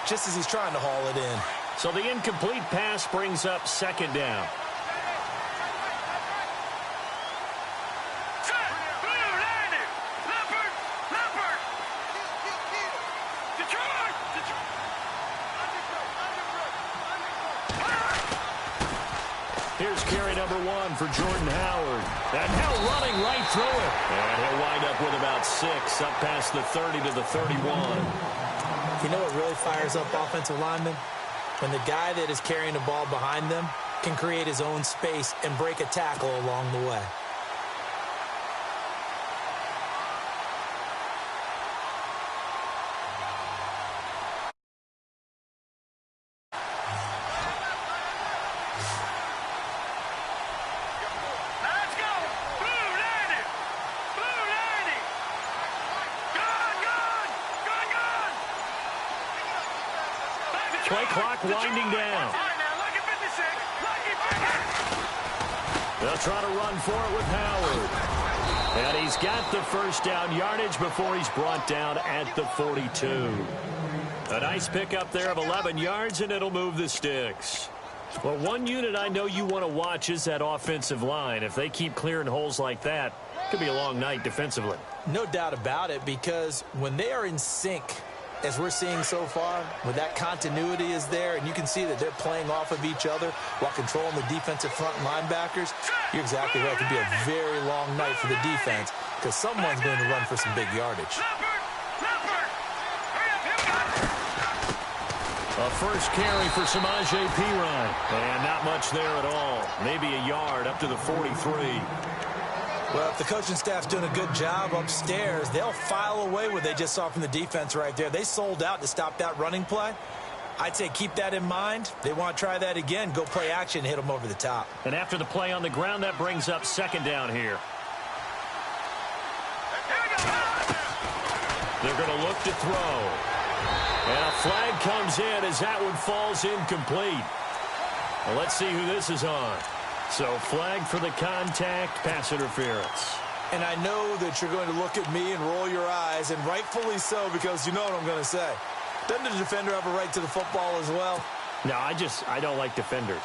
just as he's trying to haul it in. So the incomplete pass brings up second down. Here's carry number 1 for Jordan Howard. And now running right through it. And he'll wind up with about 6 up past the 30 to the 31. You know what really fires up offensive linemen? When the guy that is carrying the ball behind them can create his own space and break a tackle along the way. Play clock winding down. They'll try to run for it with Howard. And he's got the first down yardage before he's brought down at the 42. A nice pickup there of 11 yards, and it'll move the sticks. Well, one unit I know you want to watch is that offensive line. If they keep clearing holes like that, it could be a long night defensively. No doubt about it, because when they are in sync, as we're seeing so far, when that continuity is there and you can see that they're playing off of each other while controlling the defensive front linebackers, you're exactly right. It could be a very long night for the defense because someone's going to run for some big yardage. A first carry for Samaje Perine. And not much there at all. Maybe a yard up to the 43. Well, if the coaching staff's doing a good job upstairs, they'll file away what they just saw from the defense right there. They sold out to stop that running play. I'd say keep that in mind. They want to try that again. Go play action, hit them over the top. And after the play on the ground, that brings up second down here. They're going to look to throw. And a flag comes in as that one falls incomplete. Well, let's see who this is on. So flag for the contact, pass interference. And I know that you're going to look at me and roll your eyes, and rightfully so, because you know what I'm going to say. Doesn't the defender have a right to the football as well? No, I don't like defenders.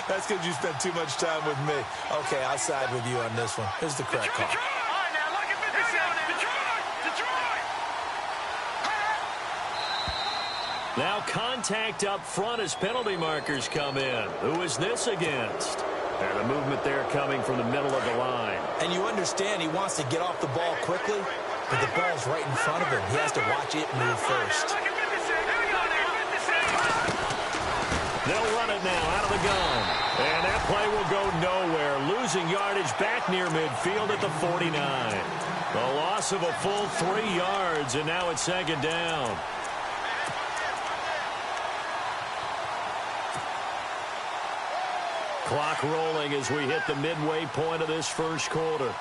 That's because you spent too much time with me. Okay, I'll side with you on this one. Here's the correct call. Now contact up front as penalty markers come in. Who is this against? And the movement there coming from the middle of the line. And you understand he wants to get off the ball quickly, but the ball's right in front of him. He has to watch it move first. They'll run it now out of the gun. And that play will go nowhere. Losing yardage back near midfield at the 49. The loss of a full 3 yards, and now it's second down. Clock rolling as we hit the midway point of this first quarter.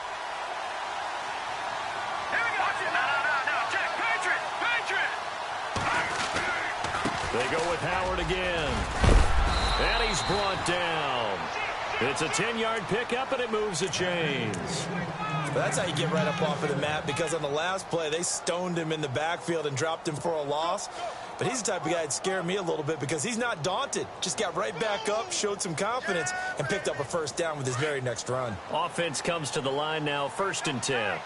They go with Howard again. And he's brought down. It's a 10-yard pickup, and it moves the chains. Well, that's how you get right up off of the mat, because on the last play, they stoned him in the backfield and dropped him for a loss. But he's the type of guy that scared me a little bit because he's not daunted. Just got right back up, showed some confidence, and picked up a first down with his very next run. Offense comes to the line now, 1st and 10.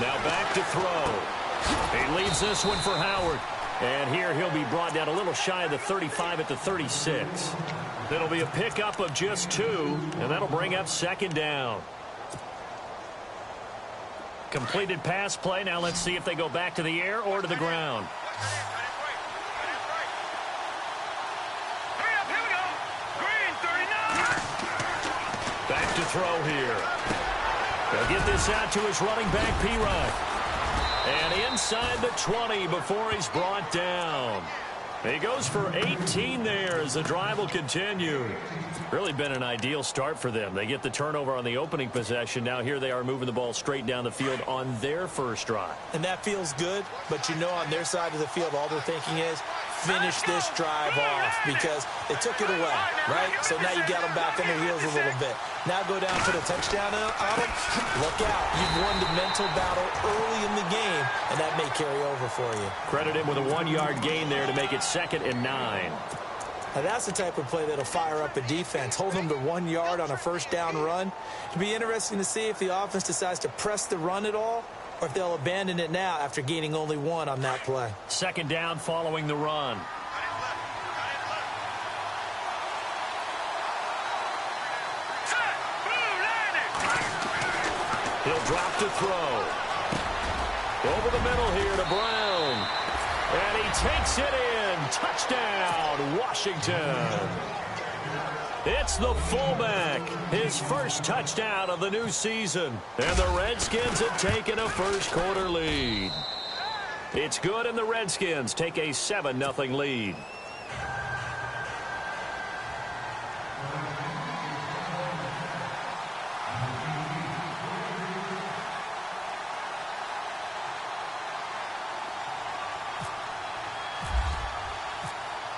Now back to throw. He leaves this one for Howard. And here he'll be brought down a little shy of the 35 at the 36. It'll be a pickup of just 2, and that'll bring up second down. Completed pass play. Now let's see if they go back to the air or to the ground. Back to throw here. They'll get this out to his running back, Perine. And inside the 20 before he's brought down. He goes for 18 there as the drive will continue. Really been an ideal start for them. They get the turnover on the opening possession. Now here they are moving the ball straight down the field on their first drive. And that feels good, but you know on their side of the field all they're thinking is finish this drive off because they took it away, right? So now you got them back on their heels a little bit. Now go down for the touchdown on them. Look out. You've won the mental battle early in the game, and that may carry over for you. Credit him with a 1-yard gain there to make it 2nd and 9. Now that's the type of play that'll fire up a defense. Hold them to 1 yard on a first down run. It'll be interesting to see if the offense decides to press the run at all or if they'll abandon it now after gaining only 1 on that play. 2nd down following the run. He'll drop to throw. Over the middle here to Brown. And he takes it in. Touchdown, Washington. It's the fullback. His first touchdown of the new season. And the Redskins have taken a first-quarter lead. It's good, and the Redskins take a 7-0 lead.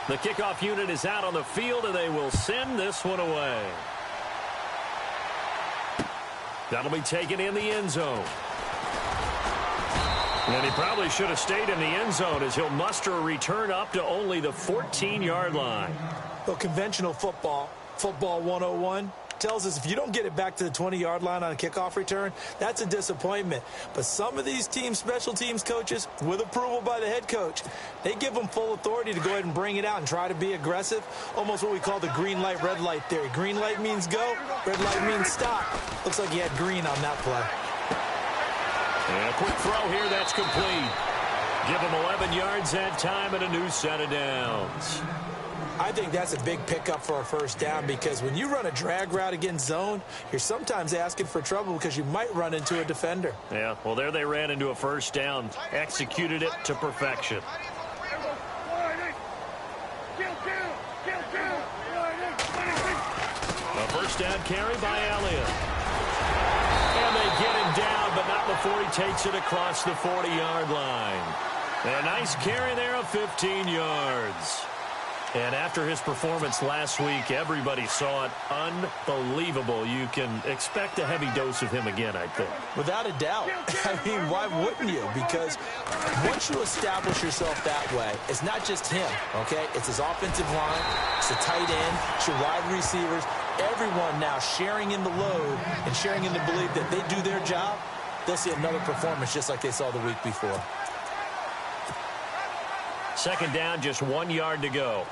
The kickoff unit is out on the field, and they will send this one away. That'll be taken in the end zone. And he probably should have stayed in the end zone as he'll muster a return up to only the 14-yard line. Well, conventional football 101, tells us if you don't get it back to the 20-yard line on a kickoff return, that's a disappointment. But some of these teams, special teams coaches, with approval by the head coach, they give them full authority to go ahead and bring it out and try to be aggressive, almost what we call the green light, red light theory. Green light means go, red light means stop. Looks like he had green on that play. And a quick throw here, that's complete. Give him 11 yards that time and a new set of downs. I think that's a big pickup for a first down because when you run a drag route against zone, you're sometimes asking for trouble because you might run into a defender. Yeah, well, there they ran into a first down, executed it to perfection. A first down carry by Elliott. And they get him down, but not before he takes it across the 40-yard line. And a nice carry there of 15 yards. And after his performance last week, everybody saw it. Unbelievable. You can expect a heavy dose of him again, I think. Without a doubt. I mean, why wouldn't you? Because once you establish yourself that way, it's not just him, okay? It's his offensive line, it's the tight end, it's your wide receivers, everyone now sharing in the load and sharing in the belief that they do their job, they'll see another performance just like they saw the week before. 2nd down, just 1 yard to go.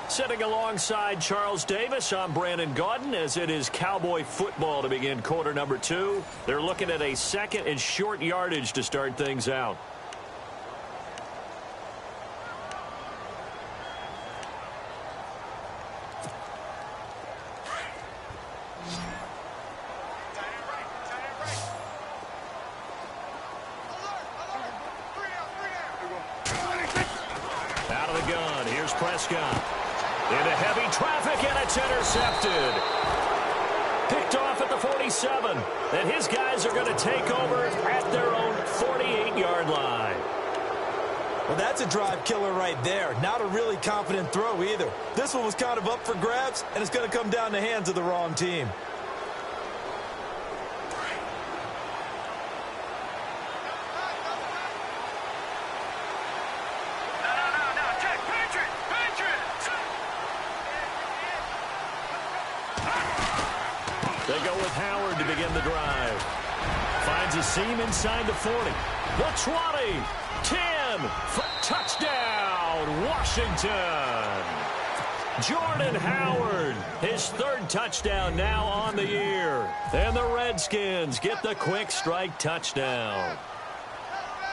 Sitting alongside Charles Davis, I'm Brandon Gaudin as it is Cowboy football to begin quarter number 2. They're looking at a 2nd and short yardage to start things out. Out of the gun, here's Prescott. Into heavy traffic, and it's intercepted. Picked off at the 47. And his guys are going to take over at their own 48-yard line. Well, that's a drive killer right there. Not a really confident throw either. This one was kind of up for grabs, and it's going to come down the hands of the wrong team. They go with Howard to begin the drive. Finds a seam inside the 40. The 20. 10. For touchdown, Washington. Jordan Howard, his 3rd touchdown now on the year. And the Redskins get the quick strike touchdown.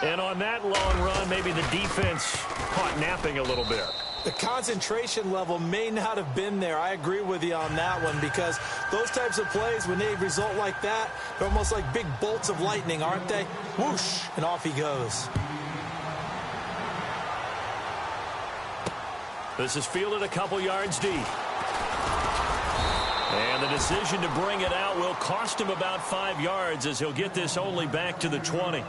And on that long run, maybe the defense caught napping a little bit. The concentration level may not have been there. I agree with you on that one because those types of plays, when they result like that, they're almost like big bolts of lightning, aren't they? Whoosh, and off he goes. This is fielded a couple yards deep. And the decision to bring it out will cost him about 5 yards as he'll get this only back to the 20.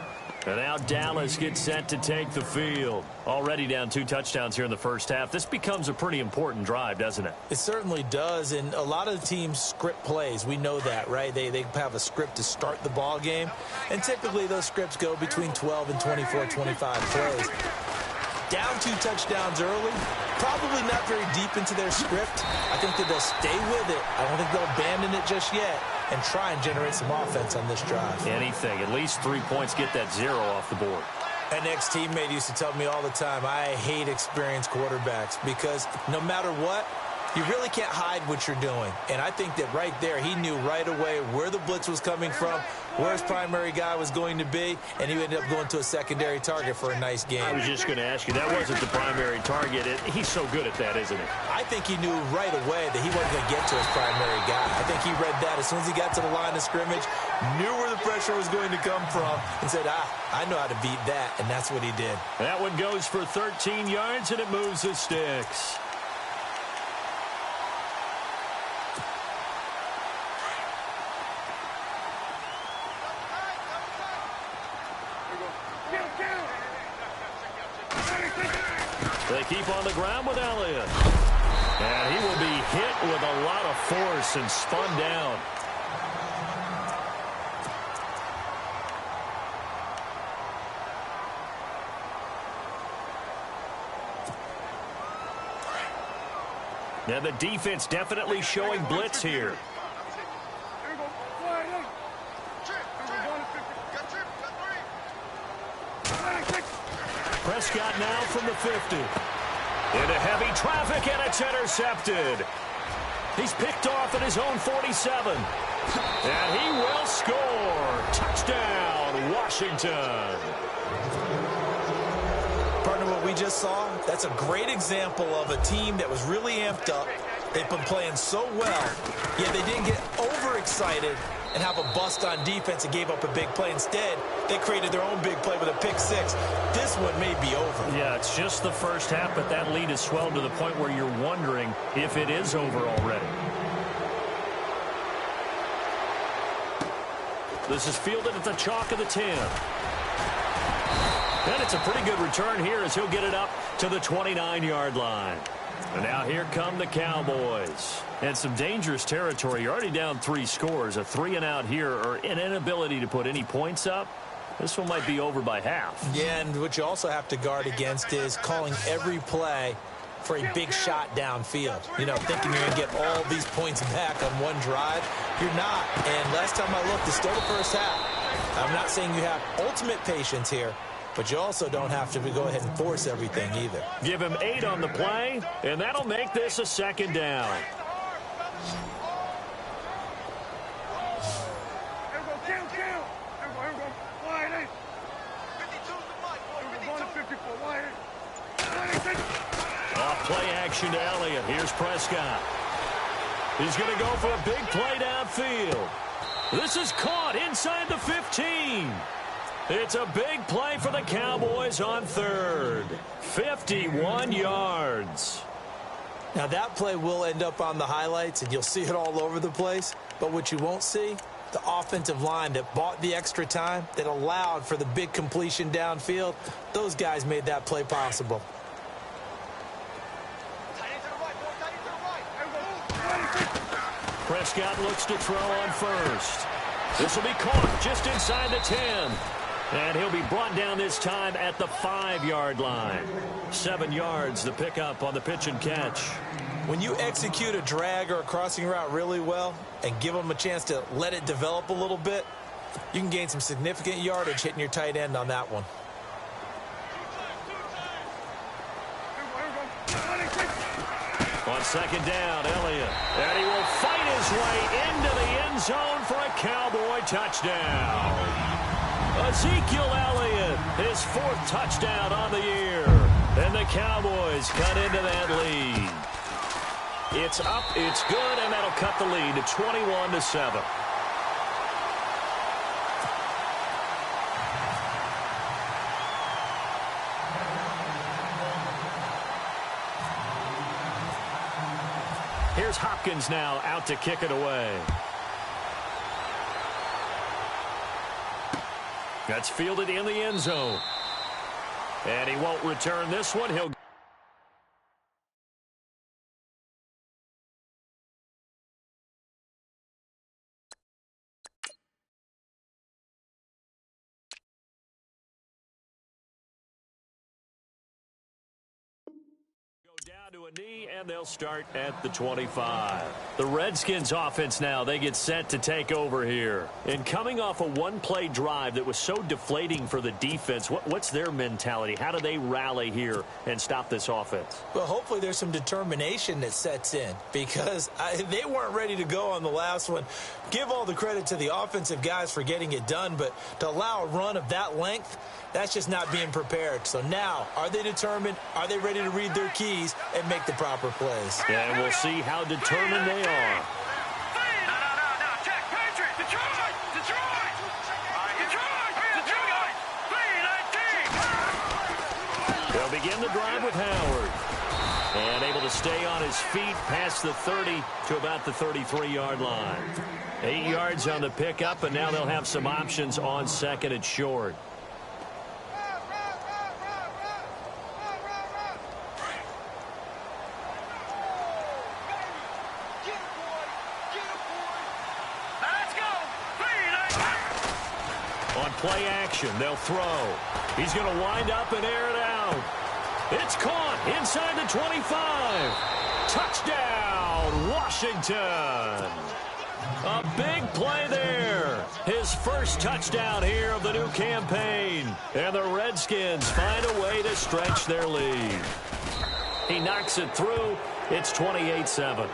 And now Dallas gets set to take the field. Already down 2 touchdowns here in the first half. This becomes a pretty important drive, doesn't it? It certainly does, and a lot of the teams script plays. We know that, right? They have a script to start the ball game, and typically those scripts go between 12 and 24, 25 plays. Down 2 touchdowns early, probably not very deep into their script. I think that they'll stay with it. I don't think they'll abandon it just yet and try and generate some offense on this drive. Anything. At least 3 points, get that 0 off the board. An ex-teammate used to tell me all the time, I hate experienced quarterbacks because no matter what, you really can't hide what you're doing. And I think that right there, he knew right away where the blitz was coming from, where his primary guy was going to be, and he ended up going to a secondary target for a nice game. I was just going to ask you, that wasn't the primary target. He's so good at that, isn't he? I think he knew right away that he wasn't going to get to his primary guy. I think he read that as soon as he got to the line of scrimmage, knew where the pressure was going to come from, and said, I know how to beat that, and that's what he did. That one goes for 13 yards, and it moves the sticks. They keep on the ground with Elliott. And he will be hit with a lot of force and spun down. Now the defense definitely showing blitz here. Prescott now from the 50. Into heavy traffic, and it's intercepted. He's picked off at his own 47. And he will score. Touchdown, Washington. Partner, what we just saw, that's a great example of a team that was really amped up. They've been playing so well, yet they didn't get overexcited and have a bust on defense and gave up a big play. Instead, they created their own big play with a pick 6. This one may be over. Yeah, it's just the first half, but that lead has swelled to the point where you're wondering if it is over already. This is fielded at the chalk of the 10. And it's a pretty good return here as he'll get it up to the 29-yard line. And now here come the Cowboys. And some dangerous territory. You're already down 3 scores. A 3-and-out here, or an inability to put any points up. This one might be over by half. Yeah, and what you also have to guard against is calling every play for a big shot downfield. You know, thinking you're going to get all these points back on one drive. You're not. And last time I looked, it's still the first half. I'm not saying you have ultimate patience here, but you also don't have to go ahead and force everything either. Give him 8 on the play, and that'll make this a 2nd down. Off play action to Elliott. Here's Prescott. He's going to go for a big play downfield. This is caught inside the 15. It's a big play for the Cowboys on 3rd. 51 yards. Now that play will end up on the highlights, and you'll see it all over the place. But what you won't see, the offensive line that bought the extra time, that allowed for the big completion downfield, those guys made that play possible. Prescott looks to throw on 1st. This will be caught just inside the 10. And he'll be brought down this time at the 5-yard line. 7 yards, the pickup on the pitch and catch. When you execute a drag or a crossing route really well and give them a chance to let it develop a little bit, you can gain some significant yardage hitting your tight end on that one. On 2nd down, Elliott. And he will fight his way into the end zone for a Cowboy touchdown. Ezekiel Elliott, his 4th touchdown on the year. And the Cowboys cut into that lead. It's up, it's good, and that'll cut the lead to 21-7. Here's Hopkins now out to kick it away. That's fielded in the end zone. And he won't return this one. He'll down to a knee, and they'll start at the 25. The Redskins offense now, they get set to take over here. And coming off a one-play drive that was so deflating for the defense, what's their mentality? How do they rally here and stop this offense? Well, hopefully there's some determination that sets in because they weren't ready to go on the last one. Give all the credit to the offensive guys for getting it done, but to allow a run of that length, that's just not being prepared. So now, are they determined? Are they ready to read their keys and make the proper plays? And we'll see how determined they are. They'll begin the drive with Howard. And able to stay on his feet past the 30 to about the 33-yard line. 8 yards on the pickup, and now they'll have some options on second and short. On play action, they'll throw. He's going to wind up and air it out. It's caught inside the 25. Touchdown, Washington. A big play there. His first touchdown here of the new campaign. And the Redskins find a way to stretch their lead. He knocks it through. It's 28-7.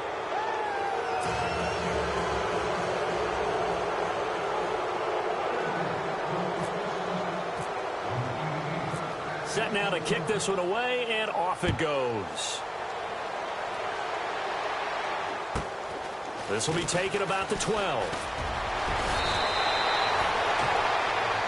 Set now to kick this one away, and off it goes. This will be taken about the 12.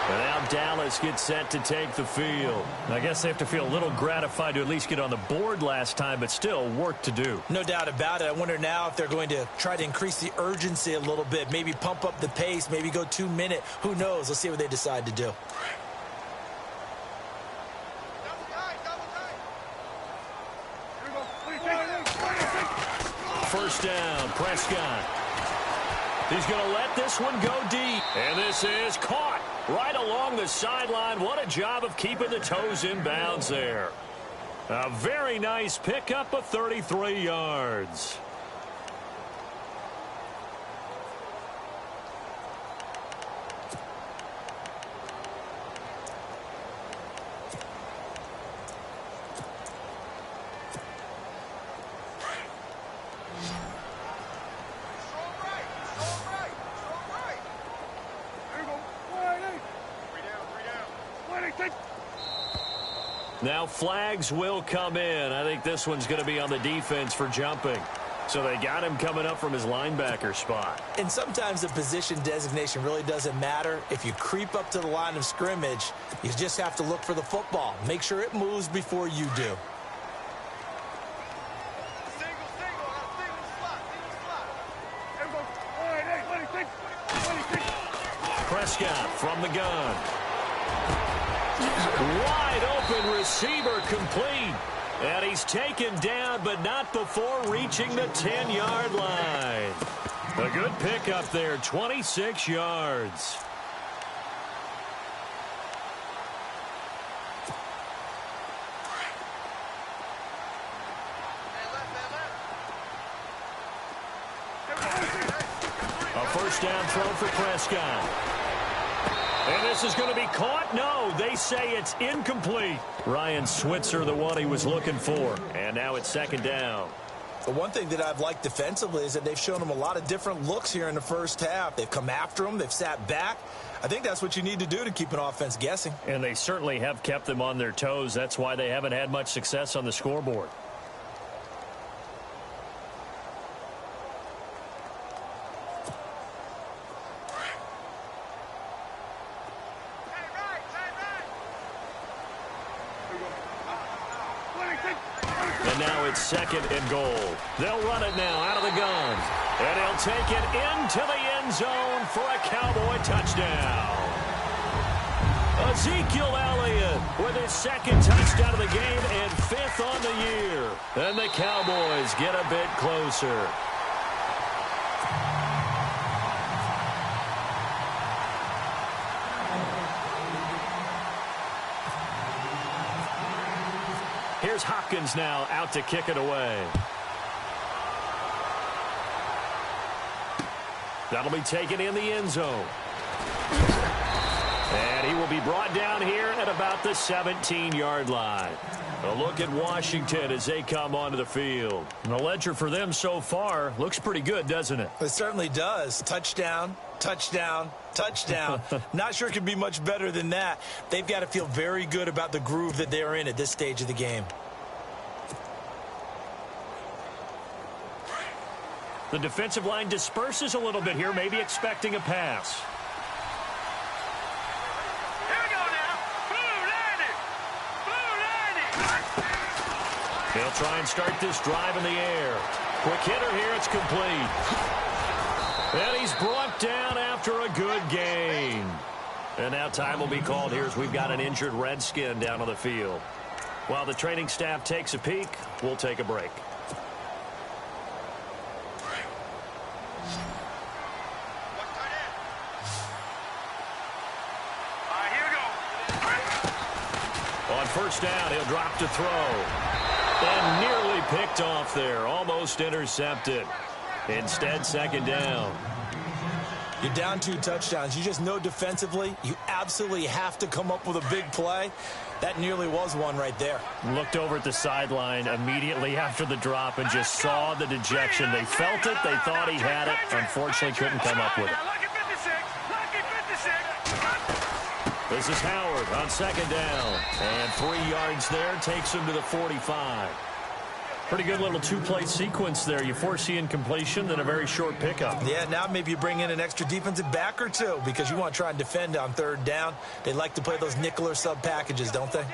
And now Dallas gets set to take the field. I guess they have to feel a little gratified to at least get on the board last time, but still work to do. No doubt about it. I wonder now if they're going to try to increase the urgency a little bit, maybe pump up the pace, maybe go 2 minute. Who knows? Let's see what they decide to do. First down, Prescott. He's going to let this one go deep. And this is caught right along the sideline. What a job of keeping the toes in bounds there. A very nice pickup of 33 yards. Now flags will come in. I think this one's going to be on the defense for jumping. So they got him coming up from his linebacker spot. And sometimes the position designation really doesn't matter. If you creep up to the line of scrimmage, you just have to look for the football. Make sure it moves before you do. Prescott from the gun. Wide open receiver complete. And he's taken down, but not before reaching the 10-yard line. A good pickup there, 26 yards. A first down throw for Prescott. And this is going to be caught? No, they say it's incomplete. Ryan Switzer, the one he was looking for. And now it's second down. The one thing that I've liked defensively is that they've shown him a lot of different looks here in the first half. They've come after him. They've sat back. I think that's what you need to do to keep an offense guessing. And they certainly have kept them on their toes. That's why they haven't had much success on the scoreboard. And and now it's 2nd and goal. They'll run it now out of the gun. And he'll take it into the end zone for a Cowboy touchdown. Ezekiel Elliott with his 2nd touchdown of the game and 5th on the year. And the Cowboys get a bit closer. Here's Hopkins now out to kick it away. That'll be taken in the end zone. And he will be brought down here at about the 17-yard line. A look at Washington as they come onto the field. And the ledger for them so far looks pretty good, doesn't it? It certainly does. Touchdown, touchdown, touchdown. Not sure it could be much better than that. They've got to feel very good about the groove that they're in at this stage of the game. The defensive line disperses a little bit here, maybe expecting a pass. Here we go now. Blue 90. They'll try and start this drive in the air. Quick hitter here, it's complete. And he's brought down after a good gain. And now time will be called here as we've got an injured Redskin down on the field. While the training staff takes a peek, we'll take a break. On first down, he'll drop to throw. And nearly picked off there. Almost intercepted. Instead, 2nd down. You're down 2 touchdowns. You just know defensively you absolutely have to come up with a big play. That nearly was one right there. Looked over at the sideline immediately after the drop and just saw the dejection. They felt it. They thought he had it. Unfortunately, couldn't come up with it. This is Howard on 2nd down. And 3 yards there takes him to the 45. Pretty good little 2-play sequence there. You foresee incompletion, then a very short pickup. Yeah, now maybe you bring in an extra defensive back or two because you want to try and defend on 3rd down. They like to play those nickel or sub packages, don't they?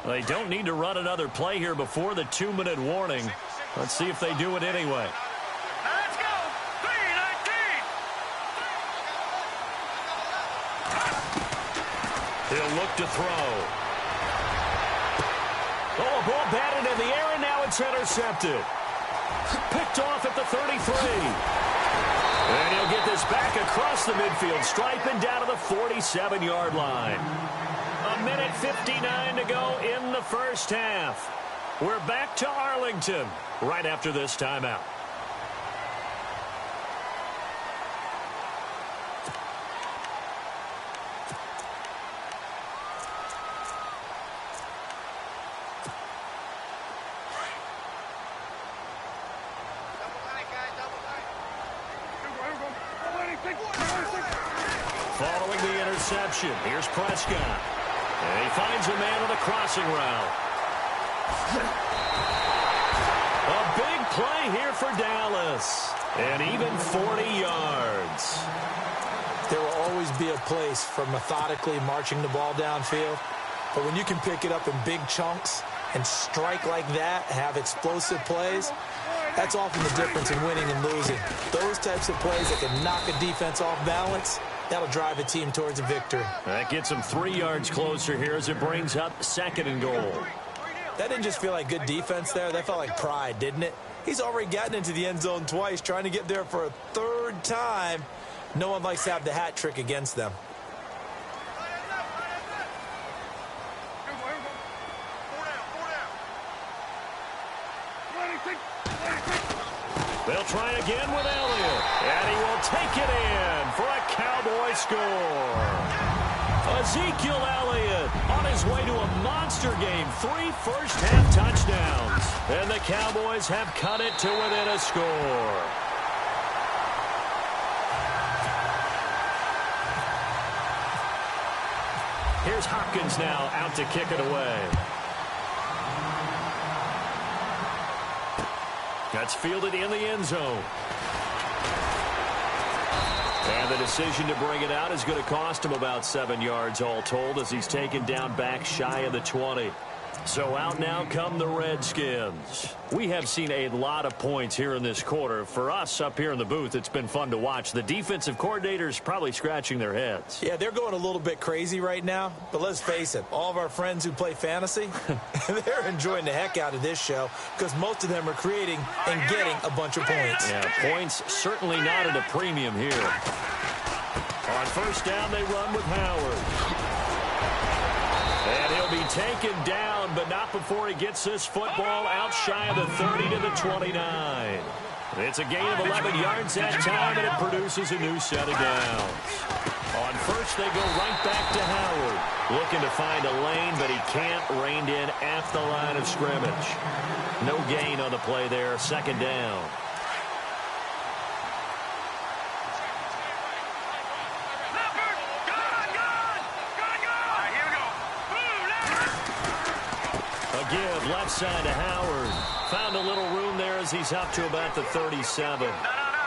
They don't need to run another play here before the 2-minute warning. Let's see if they do it anyway. Let's go. 3-19. He'll look to throw. Oh, a ball batted in the air, and now it's intercepted. Picked off at the 33. And he'll get this back across the midfield stripe and down to the 47-yard line. 1:59 to go in the first half. We're back to Arlington right after this timeout. Following the interception, here's Prescott. And he finds a man on a crossing route. A big play here for Dallas. And even 40 yards. There will always be a place for methodically marching the ball downfield. But when you can pick it up in big chunks and strike like that, have explosive plays, that's often the difference in winning and losing. Those types of plays that can knock a defense off balance, that'll drive a team towards a victory. That gets them 3 yards closer here as it brings up 2nd and goal. That didn't just feel like good defense there. That felt like pride, didn't it? He's already gotten into the end zone twice, trying to get there for a 3rd time. No one likes to have the hat trick against them. They'll try again with Elliott. And he will take it in for a Cowboy score. Ezekiel Elliott on his way to a monster game. 3 first-half touchdowns. And the Cowboys have cut it to within a score. Here's Hopkins now out to kick it away. That's fielded in the end zone. And the decision to bring it out is going to cost him about 7 yards all told as he's taken down back shy of the 20. So out now come the Redskins. We have seen a lot of points here in this quarter. For us up here in the booth, it's been fun to watch. The defensive coordinators probably scratching their heads. Yeah, they're going a little bit crazy right now. But let's face it, all of our friends who play fantasy, they're enjoying the heck out of this show because most of them are creating and getting a bunch of points. Yeah, points certainly not at a premium here. On first down, they run with Howard. And he'll be taken down, but not before he gets this football out shy of the 30 to the 29. It's a gain of 11 yards that time, and it produces a new set of downs. On first, they go right back to Howard. Looking to find a lane, but he can't. Reined in at the line of scrimmage. No gain on the play there. Second down. Give left side to Howard. Found a little room there as he's up to about the 37.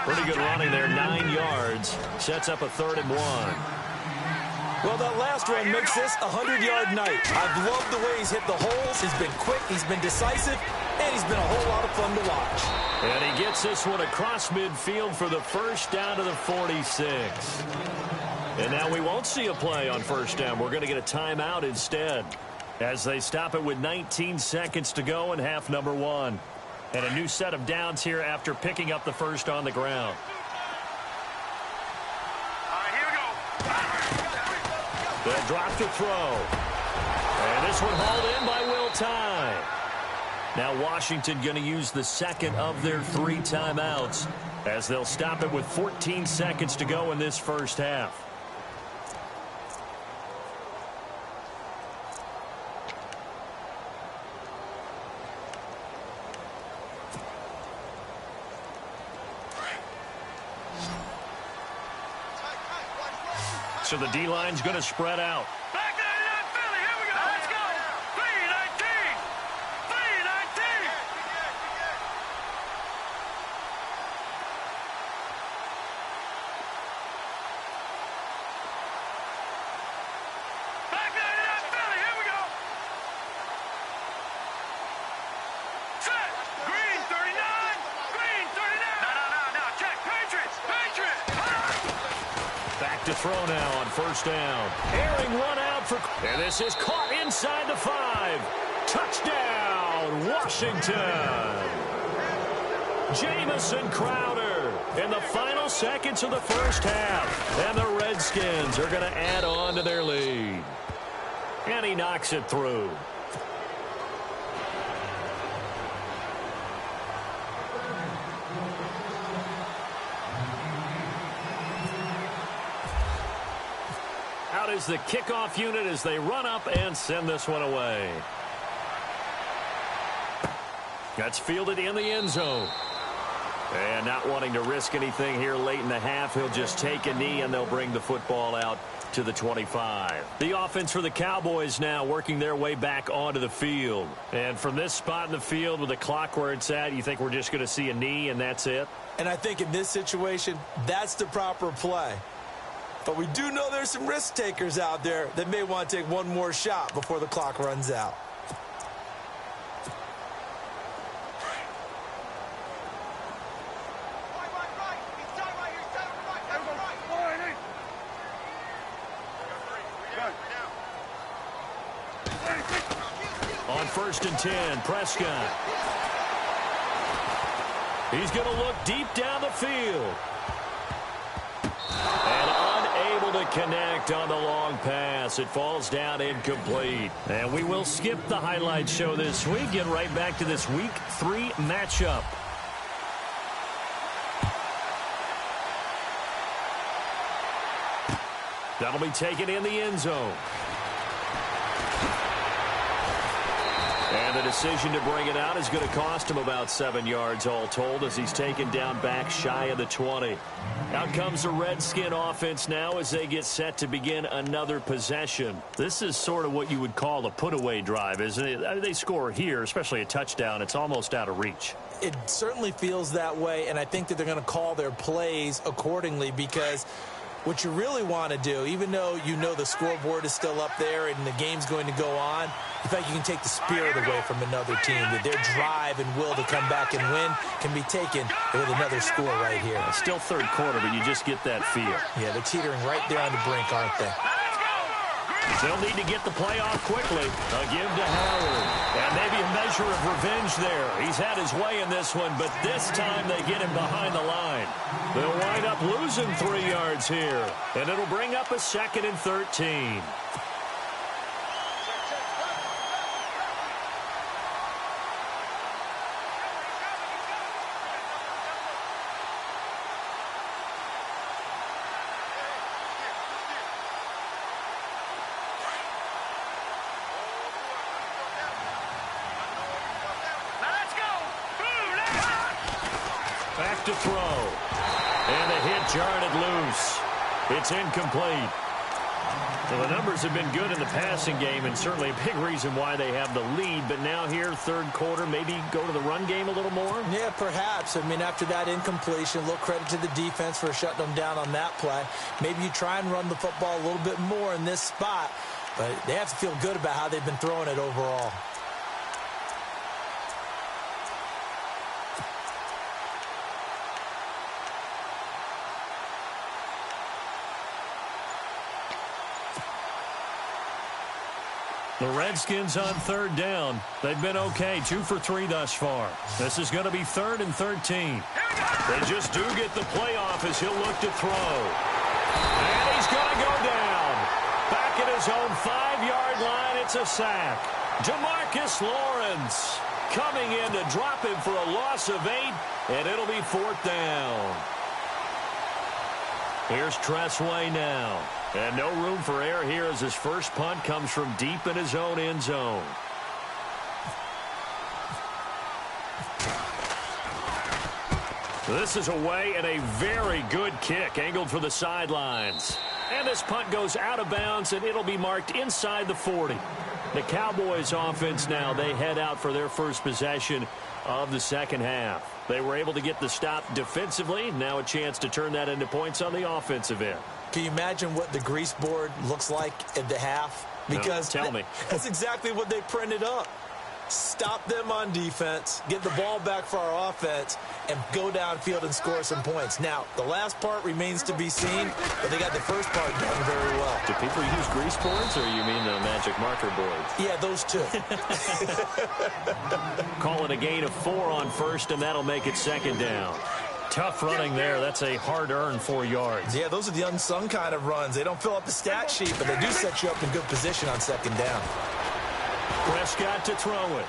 Pretty good running there, 9 yards. Sets up a 3rd and 1. Well, that last run makes this a 100-yard night. I've loved the way he's hit the holes. He's been quick, he's been decisive, and he's been a whole lot of fun to watch. And he gets this one across midfield for the first down to the 46. And now we won't see a play on first down. We're going to get a timeout instead, as they stop it with 19 seconds to go in half number 1. And a new set of downs here after picking up the first on the ground. All right, here we go. They'll drop to throw. And this one hauled in by Will Tye. Now Washington going to use the second of their 3 timeouts as they'll stop it with 14 seconds to go in this first half. So the D-line's going to spread out. Back there in that Philly. Here we go. Let's go. 3-19. 3-19. Back there in that Philly. Here we go. Set. Green 39. Green 39. No. Check. Patriots. Patriots. Back to throw now on first down. Airing one out for... And this is caught inside the 5. Touchdown, Washington. Jamison Crowder in the final seconds of the first half. And the Redskins are going to add on to their lead. And he knocks it through. Out is the kickoff unit as they run up and send this one away. That's fielded in the end zone. And not wanting to risk anything here late in the half, he'll just take a knee and they'll bring the football out to the 25. The offense for the Cowboys now working their way back onto the field. And from this spot in the field with the clock where it's at, you think we're just going to see a knee and that's it? And I think in this situation, that's the proper play. But we do know there's some risk takers out there that may want to take one more shot before the clock runs out. On first and 10, Prescott. He's going to look deep down the field. And unable to connect on the long pass. It falls down incomplete. And we will skip the highlight show this week. Get right back to this Week 3 matchup. That'll be taken in the end zone. And the decision to bring it out is going to cost him about 7 yards all told as he's taken down back shy of the 20. Out comes the Redskin offense now as they get set to begin another possession. This is sort of what you would call a put-away drive, isn't it? They score here, especially a touchdown. It's almost out of reach. It certainly feels that way, and I think that they're going to call their plays accordingly because what you really want to do, even though you know the scoreboard is still up there and the game's going to go on, you think you can take the spirit away from another team, that their drive and will to come back and win can be taken with another score right here. It's still third quarter, but you just get that feel. Yeah, they're teetering right there on the brink, aren't they? They'll need to get the play off quickly. A give to Howard. And maybe a measure of revenge there. He's had his way in this one, but this time they get him behind the line. They'll wind up losing 3 yards here. And it'll bring up a 2nd and 13. Back to throw. And the hit jarred it loose. It's incomplete. Well, the numbers have been good in the passing game, and certainly a big reason why they have the lead. But now here, third quarter, maybe go to the run game a little more? Yeah, perhaps. I mean, after that incompletion, a little credit to the defense for shutting them down on that play. Maybe you try and run the football a little bit more in this spot, but they have to feel good about how they've been throwing it overall. The Redskins on third down. They've been okay, 2 for 3 thus far. This is going to be 3rd and 13. They just do get the play off as he'll look to throw. And he's going to go down. Back at his own 5-yard line, it's a sack. DeMarcus Lawrence coming in to drop him for a loss of 8, and it'll be 4th down. Here's Tressway now. And no room for error here as his first punt comes from deep in his own end zone. This is away and a very good kick angled for the sidelines. And this punt goes out of bounds, and it'll be marked inside the 40. The Cowboys offense now, they head out for their first possession of the second half. They were able to get the stop defensively. Now a chance to turn that into points on the offensive end. Can you imagine what the grease board looks like at the half? Because no, tell me. That's exactly what they printed up. Stop them on defense, get the ball back for our offense, and go downfield and score some points. Now, the last part remains to be seen, but they got the first part done very well. Do people use grease boards, or you mean the magic marker boards? Yeah, those two. Call it a gain of 4 on first, and that'll make it 2nd down. Tough running there. That's a hard-earned 4 yards. Yeah, those are the unsung kind of runs. They don't fill up the stat sheet, but they do set you up in good position on 2nd down. Prescott to throw it.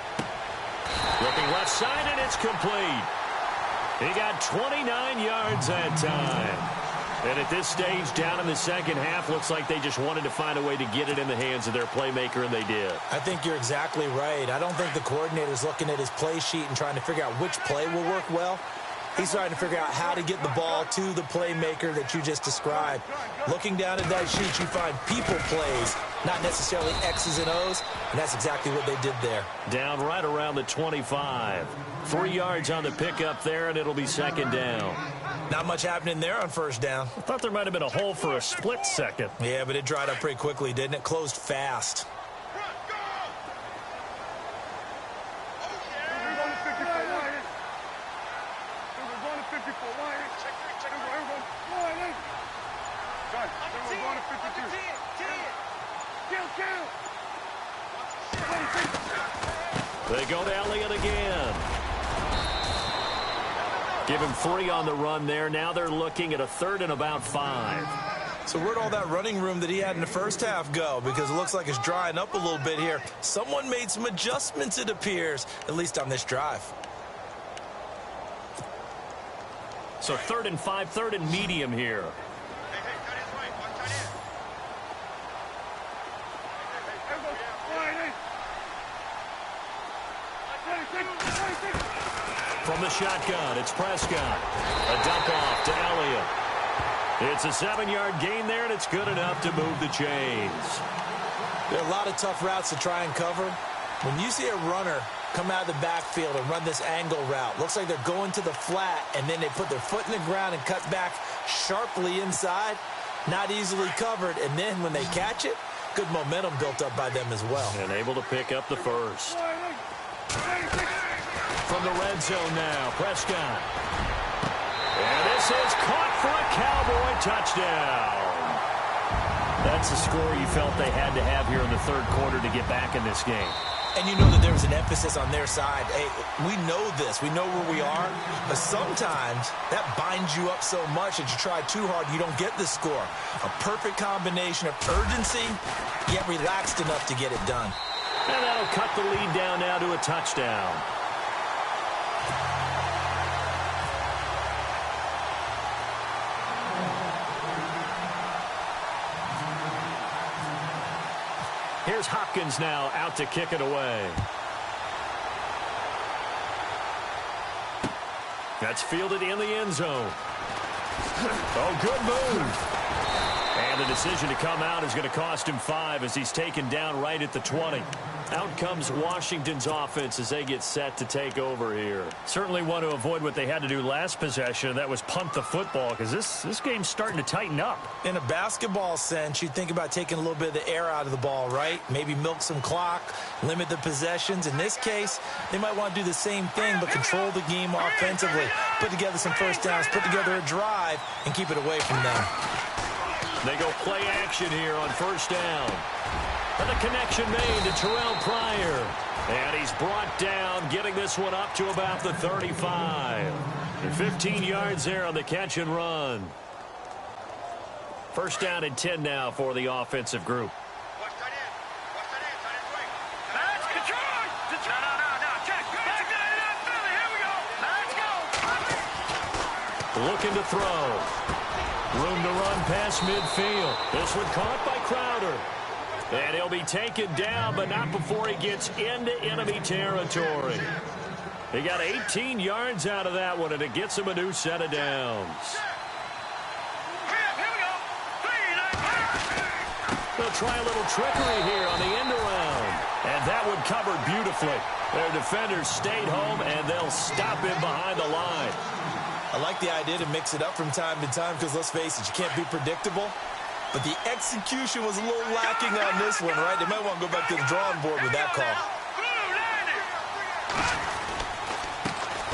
Looking left side, and it's complete. He got 29 yards that time. And at this stage, down in the second half, looks like they just wanted to find a way to get it in the hands of their playmaker, and they did. I think you're exactly right. I don't think the coordinator's looking at his play sheet and trying to figure out which play will work well. He's trying to figure out how to get the ball to the playmaker that you just described. Looking down at that sheet, you find people plays, not necessarily X's and O's, and that's exactly what they did there. Down right around the 25. 3 yards on the pickup there, and it'll be 2nd down. Not much happening there on 1st down. I thought there might have been a hole for a split second. Yeah, but it dried up pretty quickly, didn't it? Closed fast. They go to Elliott again. Give him 3 on the run there. Now they're looking at a 3rd and about 5. So where'd all that running room that he had in the first half go? Because it looks like it's drying up a little bit here. Someone made some adjustments, it appears, at least on this drive. So 3rd and 5, 3rd and medium here. From the shotgun, it's Prescott. A dump off to Elliott. It's a 7-yard gain there, and it's good enough to move the chains. There are a lot of tough routes to try and cover. When you see a runner come out of the backfield and run this angle route, looks like they're going to the flat, and then they put their foot in the ground and cut back sharply inside. not easily covered, and then when they catch it, good momentum built up by them as well. And able to pick up the first. From the red zone now, Prescott. And this is caught for a Cowboy touchdown. That's the score you felt they had to have here in the third quarter to get back in this game. And you know that there's an emphasis on their side. Hey, we know this. We know where we are. But sometimes that binds you up so much that you try too hard, you don't get the score. A perfect combination of urgency, yet relaxed enough to get it done. And that'll cut the lead down now to a touchdown. Here's Hopkins now out to kick it away. That's fielded in the end zone. Oh, good move. And the decision to come out is going to cost him 5 as he's taken down right at the 20. Out comes Washington's offense as they get set to take over here. Certainly want to avoid what they had to do last possession. That was punt the football because this game's starting to tighten up. In a basketball sense, you think about taking a little bit of the air out of the ball, right? Maybe milk some clock, limit the possessions. In this case, they might want to do the same thing but control the game offensively. Put together some first downs, put together a drive, and keep it away from them. They go play action here on first down. And the connection made to Terrell Pryor. And he's brought down, getting this one up to about the 35. And 15 yards there on the catch and run. First down and 10 now for the offensive group. That's control. No. Check. Back that Philly. Here we go. Let's go. Looking to throw. Room to run past midfield. This one caught by Crowder. And he'll be taken down, but not before he gets into enemy territory. He got 18 yards out of that one, and it gets him a new set of downs. Here we go. They'll try a little trickery here on the end around. And that one covered beautifully. Their defenders stayed home, and they'll stop him behind the line. I like the idea to mix it up from time to time because, let's face it, you can't be predictable. But the execution was a little lacking on this one, right? They might want to go back to the drawing board with that call.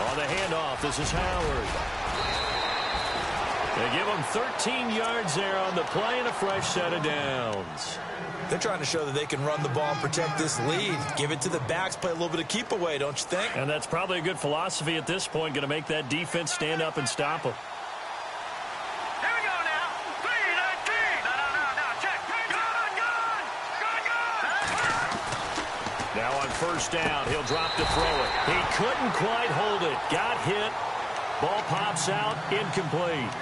On the handoff, this is Howard. They give him 13 yards there on the play and a fresh set of downs. They're trying to show that they can run the ball and protect this lead. Give it to the backs, play a little bit of keep away, don't you think? And that's probably a good philosophy at this point, going to make that defense stand up and stop them. Here we go now. 3-19. No. Check. Good. Now on first down, he'll drop to throw it. He couldn't quite hold it. Got hit. Ball pops out, incomplete.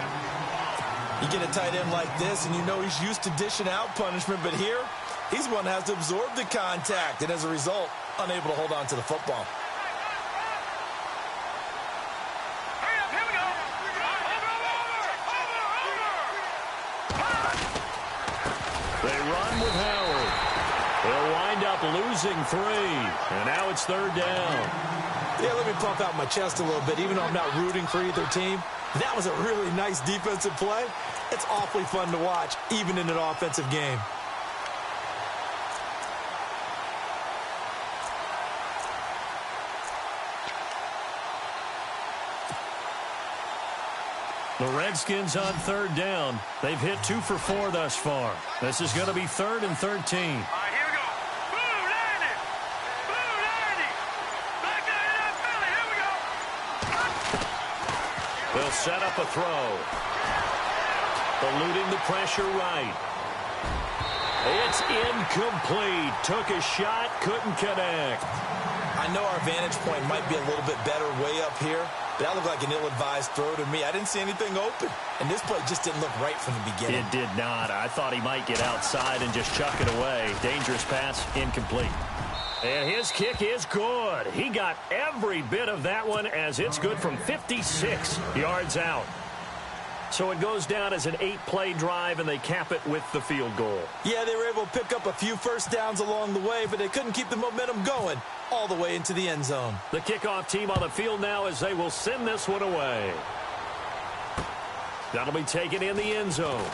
You get a tight end like this, and you know he's used to dishing out punishment, but here, he's one that has to absorb the contact, and as a result, unable to hold on to the football. Hurry up, here we go. Over. They run with Howard. They'll wind up losing 3, and now it's third down. Yeah, let me pump out my chest a little bit, even though I'm not rooting for either team. That was a really nice defensive play. It's awfully fun to watch, even in an offensive game. The Redskins on third down. They've hit 2 for 4 thus far. This is going to be 3rd and 13. All right, here we go. Blue 90. Back that Philly. Here we go. They'll set up a throw. Eluding the pressure right. It's incomplete. Took a shot, couldn't connect. I know our vantage point might be a little bit better way up here, but that looked like an ill-advised throw to me. I didn't see anything open, and this play just didn't look right from the beginning. It did not. I thought he might get outside and just chuck it away. Dangerous pass, incomplete. And his kick is good. He got every bit of that one as it's good from 56 yards out. So it goes down as an 8-play drive, and they cap it with the field goal. Yeah, they were able to pick up a few first downs along the way, but they couldn't keep the momentum going all the way into the end zone. The kickoff team on the field now as they will send this one away. That'll be taken in the end zone.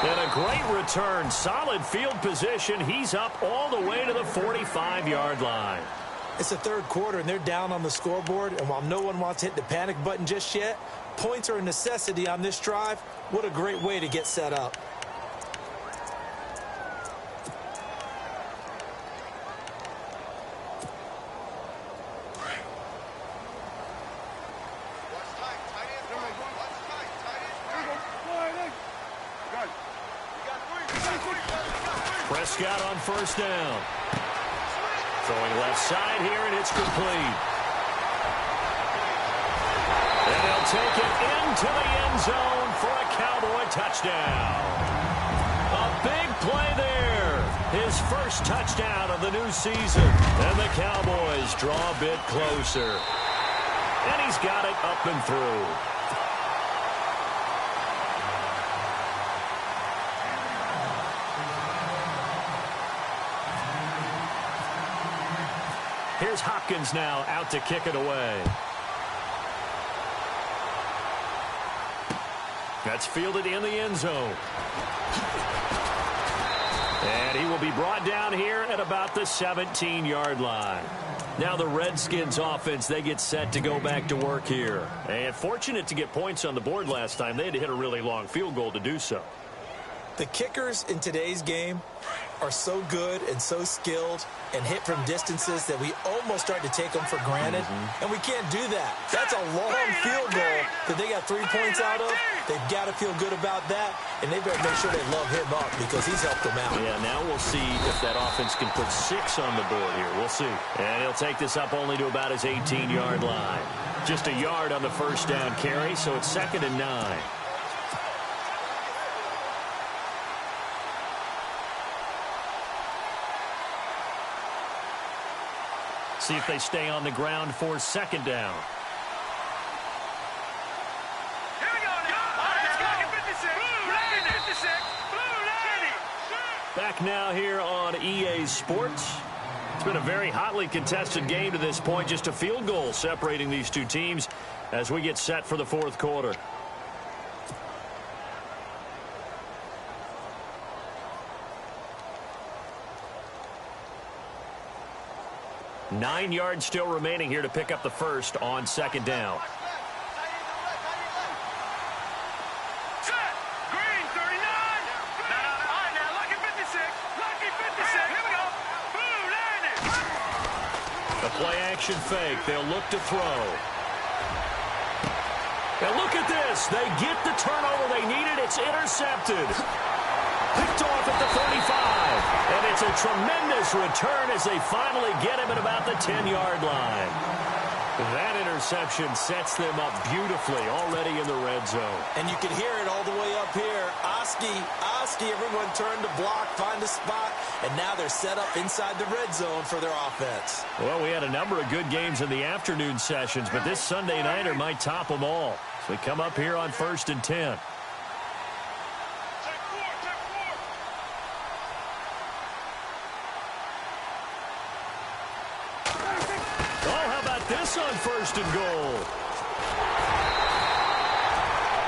And a great return. Solid field position. He's up all the way to the 45-yard line. It's the third quarter, and they're down on the scoreboard. And while no one wants to hit the panic button just yet, points are a necessity on this drive. What a great way to get set up. Prescott on first down. Throwing left side here, and it's complete. And they'll take it into the end zone for a Cowboy touchdown. A big play there. His first touchdown of the new season. And the Cowboys draw a bit closer. And he's got it up and through. Here's Hopkins now out to kick it away. That's fielded in the end zone. And he will be brought down here at about the 17-yard line. Now the Redskins offense, they get set to go back to work here. And fortunate to get points on the board last time. They had to hit a really long field goal to do so. The kickers in today's game are so good and so skilled and hit from distances that we almost start to take them for granted. And we can't do that. That's a long field goal that they got 3 points out of. They've got to feel good about that, and they better make sure they love him up because he's helped them out. Yeah, now we'll see if that offense can put 6 on the board here. We'll see. And he'll take this up only to about his 18-yard line. Just a yard on the first down carry, so it's 2nd and 9. See if they stay on the ground for 2nd down. Here we go now. All right, let's go. 56. Back now here on EA Sports. It's been a very hotly contested game to this point. Just a field goal separating these two teams as we get set for the fourth quarter. Nine yards still remaining here to pick up the first on 2nd down. Set. Green, 39. All right, now, lucky 56. Lucky 56. Here we go. Blue, landed. The play action fake. They'll look to throw. And look at this. They get the turnover they needed. It's intercepted. Picked off at the 35. And it's a tremendous return as they finally get him at about the 10-yard line. That interception sets them up beautifully already in the red zone. And you can hear it all the way up here. Oski, everyone turned to block, find a spot, and now they're set up inside the red zone for their offense. Well, we had a number of good games in the afternoon sessions, but this Sunday nighter might top them all. So we come up here on 1st and 10. This on 1st and goal.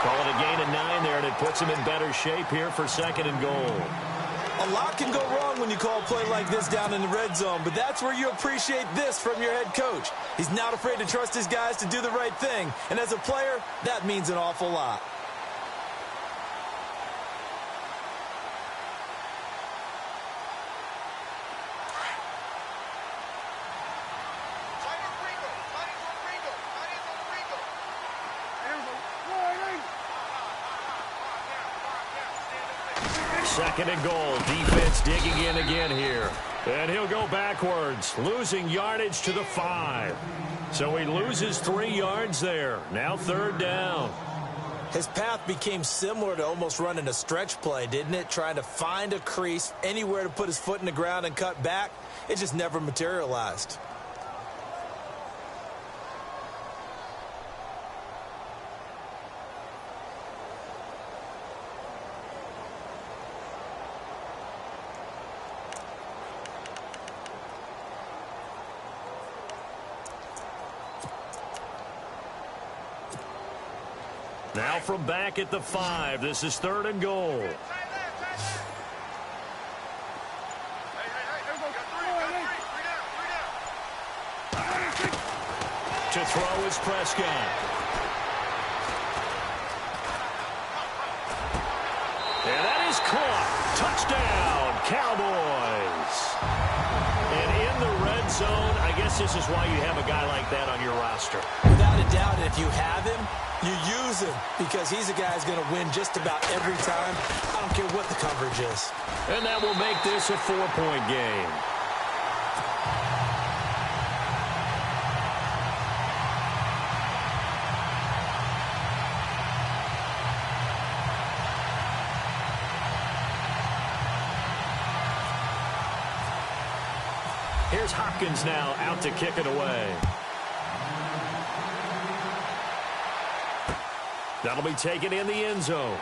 Call it a gain of 9 there, and it puts him in better shape here for 2nd and goal. A lot can go wrong when you call a play like this down in the red zone, but that's where you appreciate this from your head coach. He's not afraid to trust his guys to do the right thing, and as a player, that means an awful lot. Second and goal. Defense digging in again here. And he'll go backwards, losing yardage to the 5. So he loses 3 yards there. Now 3rd down. His path became similar to almost running a stretch play, didn't it? Trying to find a crease, anywhere to put his foot in the ground and cut back. It just never materialized. Now from back at the 5, this is 3rd and goal. To throw is Prescott. And that is caught. Touchdown, Cowboys. And in the red zone, I guess this is why you have a guy like that on your roster. Without a doubt, if you have him, you use him because he's a guy who's going to win just about every time. I don't care what the coverage is. And that will make this a 4-point game. Here's Hopkins now out to kick it away. That'll be taken in the end zone.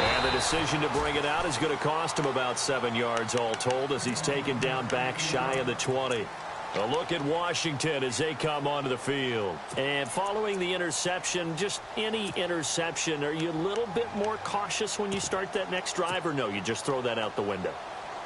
And the decision to bring it out is going to cost him about 7 yards all told as he's taken down back shy of the 20. A look at Washington as they come onto the field. And following the interception, just any interception, are you a little bit more cautious when you start that next drive, or no, you just throw that out the window?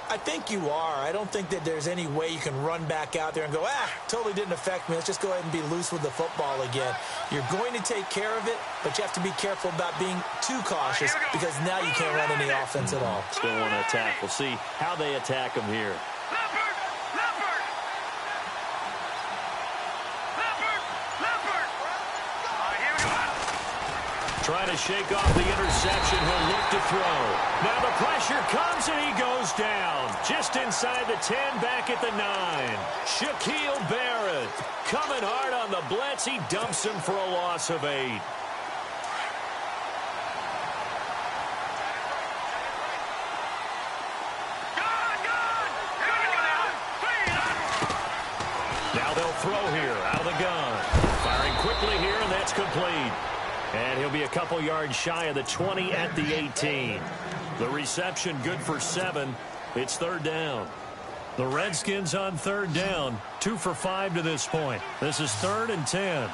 I think you are. I don't think that there's any way you can run back out there and go, totally didn't affect me. Let's just go ahead and be loose with the football again. You're going to take care of it, but you have to be careful about being too cautious because now you can't run any offense at all. Still want to attack. We'll see how they attack him here. Trying to shake off the interception. He'll look to throw. Now the pressure comes and he goes down. Just inside the 10, back at the 9. Shaquille Barrett coming hard on the blitz. He dumps him for a loss of 8. Now they'll throw here out of the gun. Firing quickly here, and that's complete. And he'll be a couple yards shy of the 20 at the 18. The reception good for 7. It's third down. The Redskins on third down. 2 for 5 to this point. This is 3rd and 10.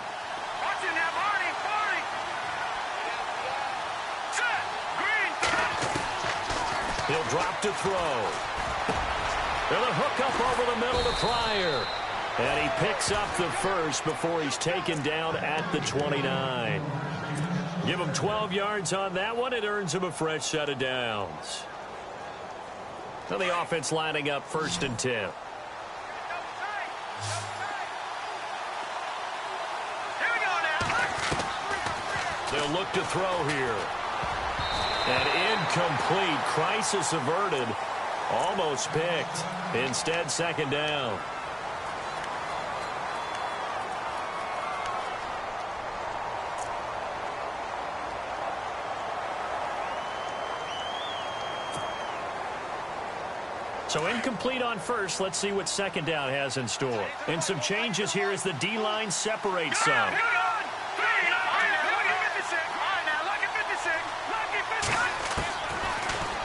He'll drop to throw. And a hook up over the middle to Pryor. And he picks up the first before he's taken down at the 29. Give him 12 yards on that one. It earns him a fresh set of downs. Now the offense lining up 1st and 10. They'll look to throw here. And incomplete. Crisis averted. Almost picked. Instead, 2nd down. So incomplete on first. Let's see what 2nd down has in store. And some changes here as the D-line separates some.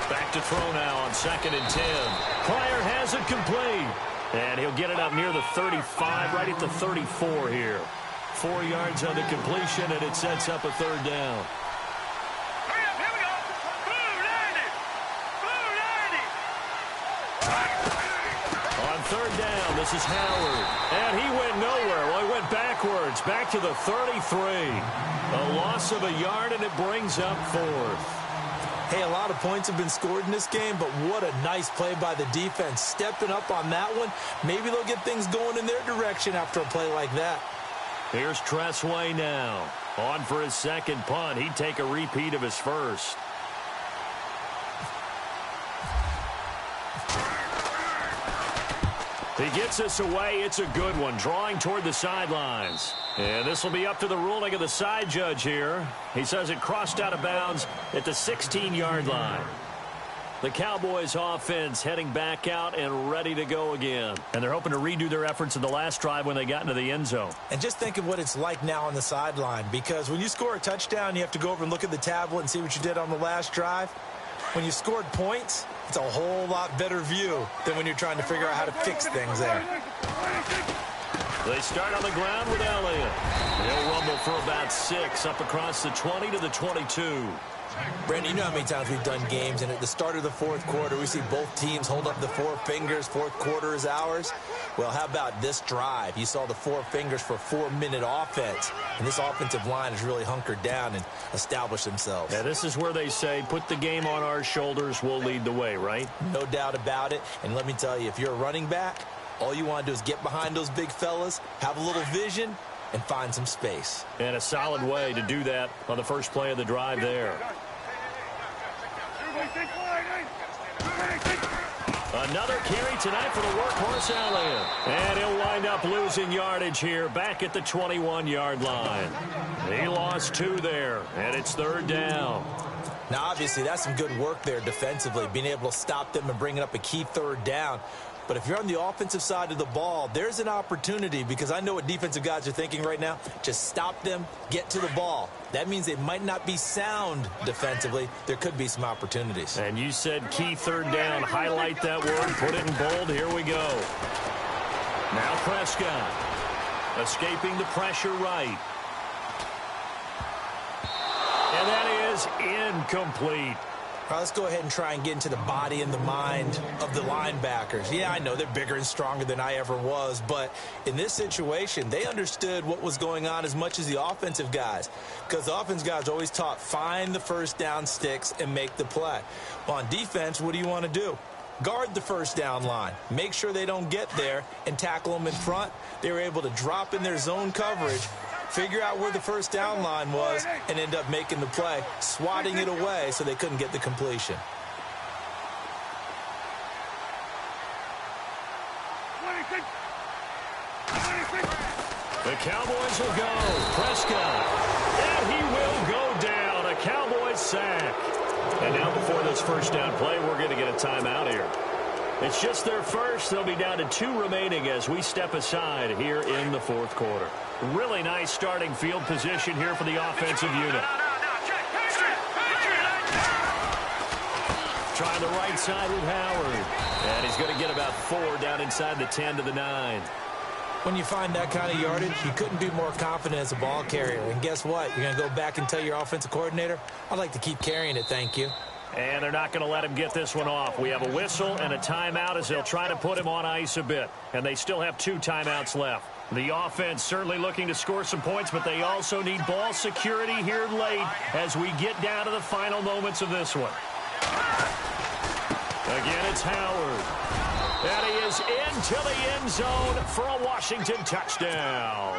Back to throw now on 2nd and 10. Pryor has it complete. And he'll get it up near the 35, right at the 34 here. 4 yards on the completion, and it sets up a 3rd down. Third down, this is Howard. And he went nowhere. Well, he went backwards, back to the 33. A loss of a yard, and it brings up 4th. Hey, a lot of points have been scored in this game, but what a nice play by the defense. Stepping up on that one, maybe they'll get things going in their direction after a play like that. Here's Tressway now. On for his 2nd punt. He'd take a repeat of his first. He gets us away. It's a good one, drawing toward the sidelines. And this will be up to the ruling of the side judge here. He says it crossed out of bounds at the 16-yard line. The Cowboys offense heading back out and ready to go again. And they're hoping to redo their efforts in the last drive when they got into the end zone. And just think of what it's like now on the sideline, because when you score a touchdown, you have to go over and look at the tablet and see what you did on the last drive. When you scored points, it's a whole lot better view than when you're trying to figure out how to fix things there. They start on the ground with Elliott. He'll rumble for about 6 up across the 20 to the 22. Brandon, you know how many times we've done games, and at the start of the fourth quarter, we see both teams hold up the four fingers, fourth quarter is ours. Well, how about this drive? You saw the four fingers for 4-minute offense, and this offensive line has really hunkered down and established themselves. Yeah, this is where they say, put the game on our shoulders, we'll lead the way, right? No doubt about it, and let me tell you, if you're a running back, all you want to do is get behind those big fellas, have a little vision, and find some space. And a solid way to do that on the first play of the drive there. Another carry tonight for the workhorse Elliott. And he'll wind up losing yardage here back at the 21-yard line. He lost 2 there, and it's 3rd down. Now, obviously, that's some good work there defensively, being able to stop them and bringing up a key 3rd down. But if you're on the offensive side of the ball, there's an opportunity, because I know what defensive guys are thinking right now. Just stop them, get to the ball. That means they might not be sound defensively. There could be some opportunities. And you said key 3rd down. Highlight that word. Put it in bold. Here we go. Now Prescott. Escaping the pressure right. And that is incomplete. All right, let's go ahead and try and get into the body and the mind of the linebackers. Yeah, I know they're bigger and stronger than I ever was, but in this situation, they understood what was going on as much as the offensive guys, because the offensive guys are always taught, find the first down sticks and make the play. Well, on defense, what do you want to do? Guard the first down line. Make sure they don't get there and tackle them in front. They were able to drop in their zone coverage, figure out where the first down line was, and end up making the play, swatting it away so they couldn't get the completion. The Cowboys will go. Prescott. And he will go down. A Cowboys sack. And now before this first down play, we're going to get a timeout here. It's just their first. They'll be down to 2 remaining as we step aside here in the fourth quarter. Really nice starting field position here for the offensive unit. Trying the right side with Howard. And he's going to get about 4 down inside the 10 to the 9. When you find that kind of yardage, you couldn't be more confident as a ball carrier. And guess what? You're going to go back and tell your offensive coordinator, I'd like to keep carrying it, thank you. And they're not going to let him get this one off. We have a whistle and a timeout as they'll try to put him on ice a bit. And they still have 2 timeouts left. The offense certainly looking to score some points, but they also need ball security here late as we get down to the final moments of this one. Again, it's Howard. And he is into the end zone for a Washington touchdown.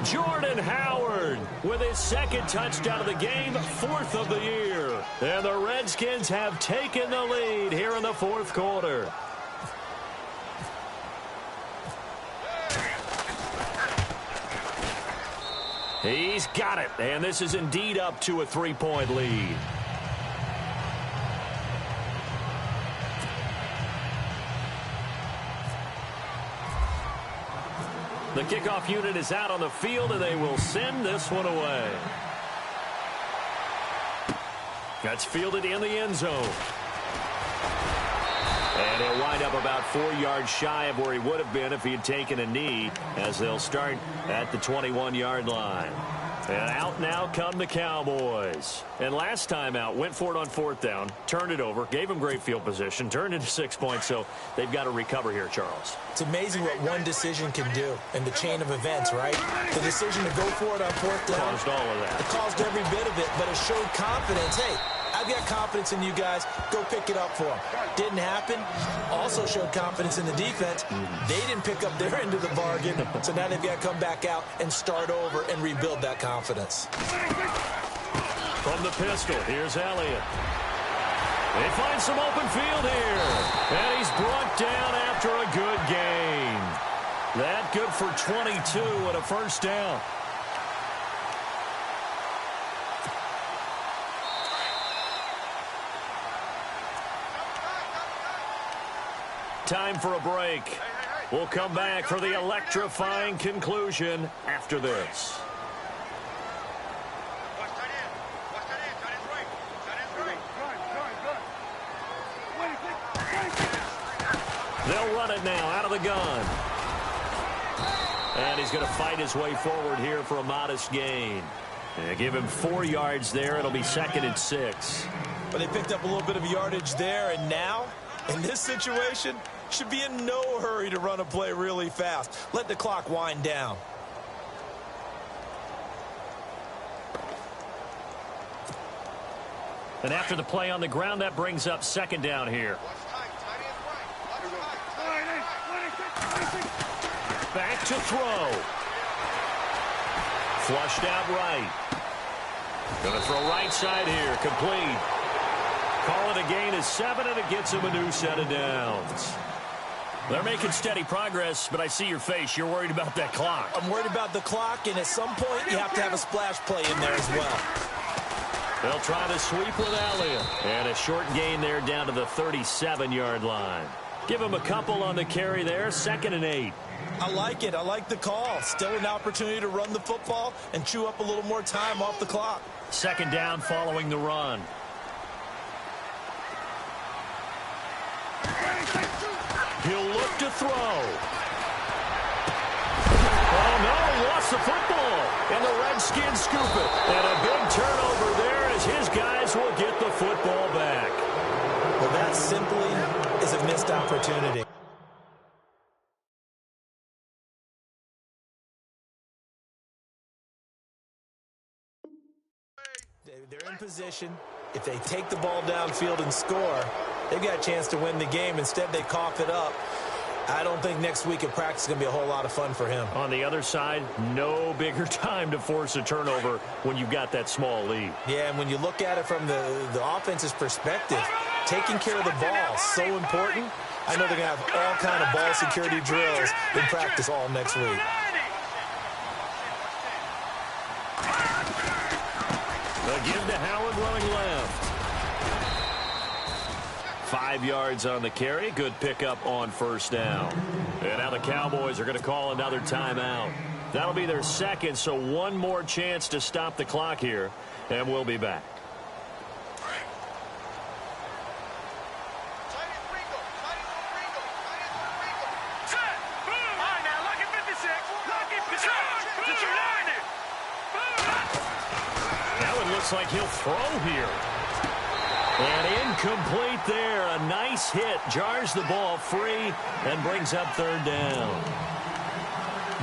Jordan Howard with his 2nd touchdown of the game, 4th of the year. And the Redskins have taken the lead here in the fourth quarter. He's got it, and this is indeed up to a 3-point lead. The kickoff unit is out on the field, and they will send this one away. That's fielded in the end zone. And he'll wind up about 4 yards shy of where he would have been if he had taken a knee, as they'll start at the 21-yard line. And out now come the Cowboys. And last time out, went for it on 4th down, turned it over, gave him great field position, turned into 6 points, so they've got to recover here, Charles. It's amazing what one decision can do in the chain of events, right? The decision to go for it on 4th down. Caused all of that. It caused every bit of it, but it showed confidence. Hey, I've got confidence in you guys. Go pick it up for them. Didn't happen. Also showed confidence in the defense. They didn't pick up their end of the bargain, so now they've got to come back out and start over and rebuild that confidence. From the pistol, here's Elliott. They find some open field here. And he's brought down after a good gain. That good for 22 and a first down. Time for a break. We'll come back for the electrifying conclusion after this. They'll run it now out of the gun. And he's going to fight his way forward here for a modest gain. And give him 4 yards there. It'll be 2nd and 6. But they picked up a little bit of yardage there, and now, in this situation, should be in no hurry to run a play really fast. Let the clock wind down. And after the play on the ground, that brings up 2nd down here. Back to throw. Flushed out right. Going to throw right side here. Complete. Call it a gain of 7, and it gets him a new set of downs. They're making steady progress, but I see your face. You're worried about that clock. I'm worried about the clock, and at some point, you have to have a splash play in there as well. They'll try to sweep with Elliott. And a short gain there down to the 37-yard line. Give him a couple on the carry there. 2nd and 8. I like it. I like the call. Still an opportunity to run the football and chew up a little more time off the clock. 2nd down following the run. He'll look to throw. Oh, no, he lost the football. And the Redskins scoop it. And a big turnover there as his guys will get the football back. Well, that simply is a missed opportunity. They're in position. If they take the ball downfield and score, they've got a chance to win the game. Instead, they cough it up. I don't think next week at practice is going to be a whole lot of fun for him. On the other side, no bigger time to force a turnover when you've got that small lead. Yeah, and when you look at it from the offense's perspective, taking care of the ball is so important. I know they're going to have all kind of ball security drills in practice all next week. They'll give to Howard running left. 5 yards on the carry. Good pickup on 1st down. And now the Cowboys are going to call another timeout. That'll be their 2nd, so one more chance to stop the clock here. And we'll be back. That one looks like he'll throw here. And incomplete there. A nice hit. Jars the ball free and brings up 3rd down.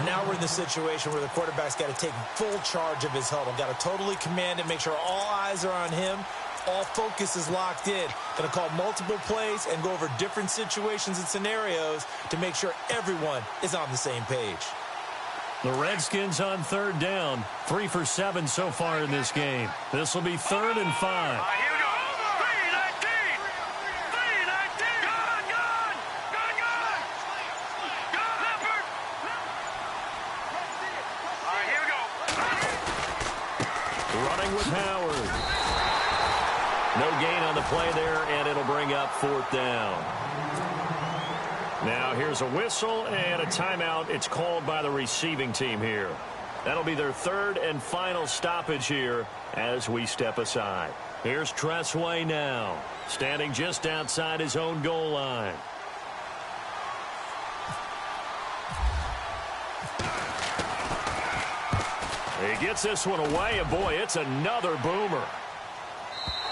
Now we're in the situation where the quarterback's got to take full charge of his huddle. Got to totally command it, make sure all eyes are on him. All focus is locked in. Going to call multiple plays and go over different situations and scenarios to make sure everyone is on the same page. The Redskins on 3rd down. 3 for 7 so far in this game. This will be 3rd and 5. Running with Howard. No gain on the play there, and it'll bring up 4th down. Now here's a whistle and a timeout. It's called by the receiving team here. That'll be their 3rd and final stoppage here as we step aside. Here's Tressway now, standing just outside his own goal line. He gets this one away, and boy, it's another boomer.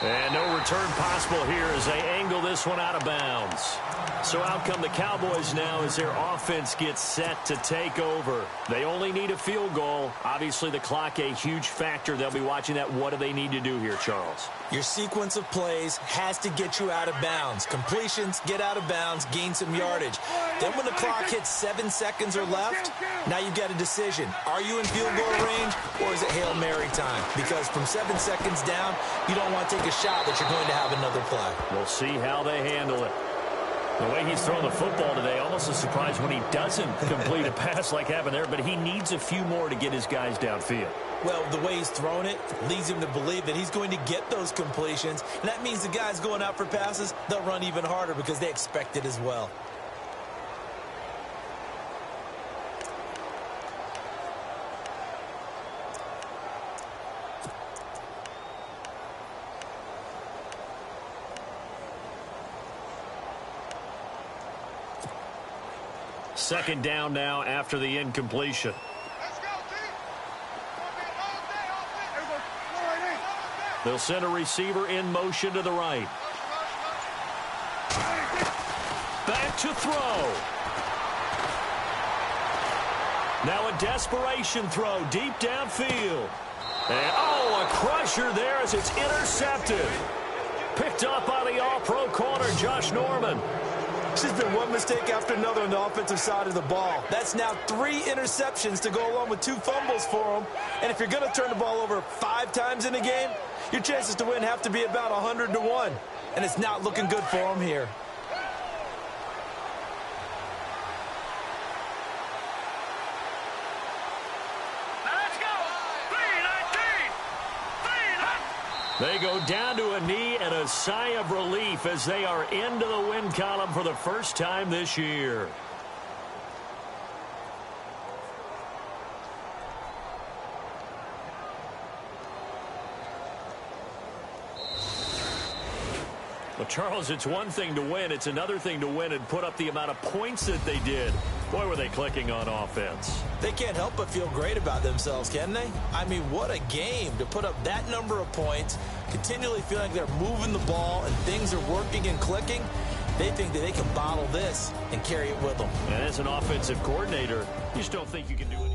And no return possible here as they angle this one out of bounds. So out come the Cowboys now as their offense gets set to take over. They only need a field goal. Obviously, the clock a huge factor. They'll be watching that. What do they need to do here, Charles? Your sequence of plays has to get you out of bounds. Completions, get out of bounds, gain some yardage. Then when the clock hits 7 seconds or left, now you've got a decision. Are you in field goal range, or is it Hail Mary time? Because from 7 seconds down, you don't want to take a shot that you're going to have another play. We'll see how they handle it. The way he's thrown the football today, almost a surprise when he doesn't complete a pass like happened there, but he needs a few more to get his guys downfield. Well, the way he's thrown it leads him to believe that he's going to get those completions, and that means the guys going out for passes, they'll run even harder because they expect it as well. second down now after the incompletion. They'll send a receiver in motion to the right. Back to throw. Now a desperation throw deep downfield. And, oh, a crusher there as it's intercepted. Picked up by the all-pro corner, Josh Norman. This has been one mistake after another on the offensive side of the ball. That's now 3 interceptions to go along with 2 fumbles for him. And if you're going to turn the ball over 5 times in a game, your chances to win have to be about 100 to 1. And it's not looking good for him here. They go down to a knee and a sigh of relief as they are into the win column for the first time this year. Well, Charles, it's one thing to win. It's another thing to win and put up the amount of points that they did. Boy, were they clicking on offense. They can't help but feel great about themselves, can they? I mean, what a game to put up that number of points, continually feeling like they're moving the ball and things are working and clicking. They think that they can bottle this and carry it with them. And as an offensive coordinator, you just don't think you can do it.